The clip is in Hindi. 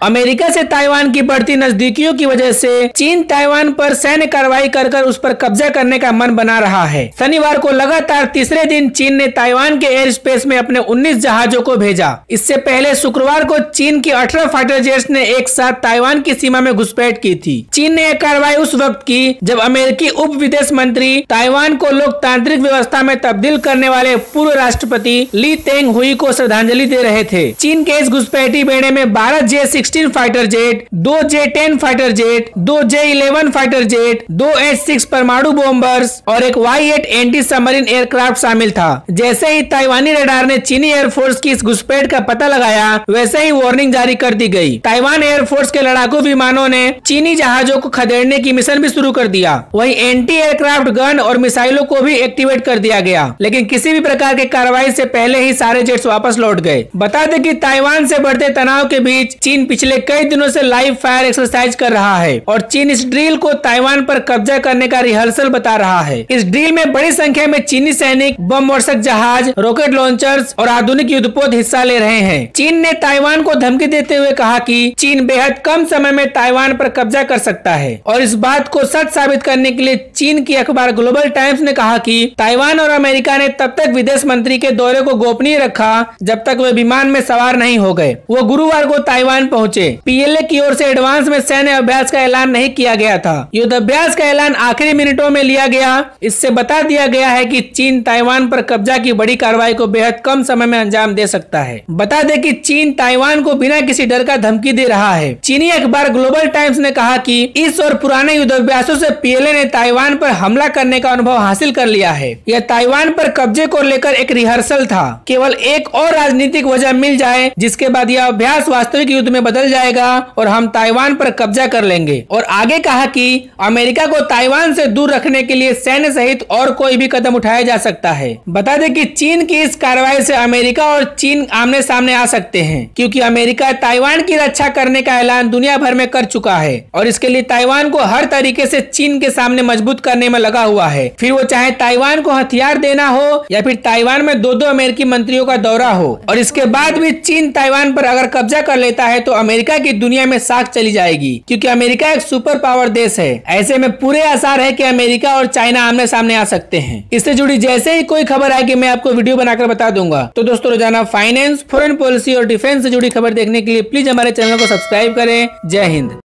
अमेरिका से ताइवान की बढ़ती नजदीकियों की वजह से चीन ताइवान पर सैन्य कार्रवाई कर उस पर कब्जा करने का मन बना रहा है। शनिवार को लगातार तीसरे दिन चीन ने ताइवान के एयर स्पेस में अपने 19 जहाजों को भेजा। इससे पहले शुक्रवार को चीन की 18 फाइटर जेट्स ने एक साथ ताइवान की सीमा में घुसपैठ की थी। चीन ने यह कार्रवाई उस वक्त की जब अमेरिकी उप विदेश मंत्री ताइवान को लोकतांत्रिक व्यवस्था में तब्दील करने वाले पूर्व राष्ट्रपति ली तेंग हुई को श्रद्धांजलि दे रहे थे। चीन के इस घुसपैठी बेड़े में 12 J-16 fighter jet, 2 J-10 fighter jet, 2 J-11 fighter jet, 2 H-6 परमाणु बॉम्बर्स और एक Y-8 एंटी सबमरीन एयरक्राफ्ट शामिल था। जैसे ही ताइवानी रडार ने चीनी एयरफोर्स की इस घुसपैठ का पता लगाया, वैसे ही वार्निंग जारी कर दी गई। ताइवान एयरफोर्स के लड़ाकू विमानों ने चीनी जहाजों को खदेड़ने की मिशन भी शुरू कर दिया। वहीं एंटी एयरक्राफ्ट गन और मिसाइलों को भी एक्टिवेट कर दिया गया, लेकिन किसी भी प्रकार की कार्रवाई से पहले ही सारे जेट्स वापस लौट गए। बता दें कि ताइवान से बढ़ते तनाव के बीच चीन पिछले कई दिनों से लाइव फायर एक्सरसाइज कर रहा है और चीन इस ड्रिल को ताइवान पर कब्जा करने का रिहर्सल बता रहा है। इस ड्रिल में बड़ी संख्या में चीनी सैनिक, बम वर्षक जहाज, रॉकेट लॉन्चर्स और आधुनिक युद्धपोत हिस्सा ले रहे हैं। चीन ने ताइवान को धमकी देते हुए कहा कि चीन बेहद कम समय में ताइवान पर कब्जा कर सकता है और इस बात को सच साबित करने के लिए चीन की अखबार ग्लोबल टाइम्स ने कहा कि ताइवान और अमेरिका ने तब तक विदेश मंत्री के दौरे को गोपनीय रखा जब तक वे विमान में सवार नहीं हो गए। वो गुरुवार को ताइवान पहुंचे। PLA की ओर से एडवांस में सैन्य अभ्यास का ऐलान नहीं किया गया था। युद्ध अभ्यास का ऐलान आखिरी मिनटों में लिया गया। इससे बता दिया गया है कि चीन ताइवान पर कब्जा की बड़ी कार्रवाई को बेहद कम समय में अंजाम दे सकता है। बता दें कि चीन ताइवान को बिना किसी डर का धमकी दे रहा है। चीनी अखबार ग्लोबल टाइम्स ने कहा कि इस और पुराने युद्धाभ्यासों से PLA ने ताइवान पर हमला करने का अनुभव हासिल कर लिया है। यह ताइवान पर कब्जे को लेकर एक रिहर्सल था। केवल एक और राजनीतिक वजह मिल जाए जिसके बाद यह अभ्यास वास्तविक युद्ध में बदल जाएगा और हम ताइवान पर कब्जा कर लेंगे। और आगे कहा कि अमेरिका को ताइवान से दूर रखने के लिए सैन्य सहित और कोई भी कदम उठाया जा सकता है। बता दें कि चीन की इस कार्रवाई से अमेरिका और चीन आमने सामने आ सकते हैं, क्योंकि अमेरिका ताइवान की रक्षा करने का ऐलान दुनिया भर में कर चुका है और इसके लिए ताइवान को हर तरीके से चीन के सामने मजबूत करने में लगा हुआ है। फिर वो चाहे ताइवान को हथियार देना हो या फिर ताइवान में 2-2 अमेरिकी मंत्रियों का दौरा हो। और इसके बाद भी चीन ताइवान पर अगर कब्जा कर लेता है तो अमेरिका की दुनिया में साख चली जाएगी, क्योंकि अमेरिका एक सुपर पावर देश है। ऐसे में पूरे आसार है कि अमेरिका और चाइना आमने सामने आ सकते हैं। इससे जुड़ी जैसे ही कोई खबर आएगी मैं आपको वीडियो बनाकर बता दूंगा। तो दोस्तों, रोजाना फाइनेंस, फॉरेन पॉलिसी और डिफेंस से जुड़ी खबर देखने के लिए प्लीज हमारे चैनल को सब्सक्राइब करें। जय हिंद।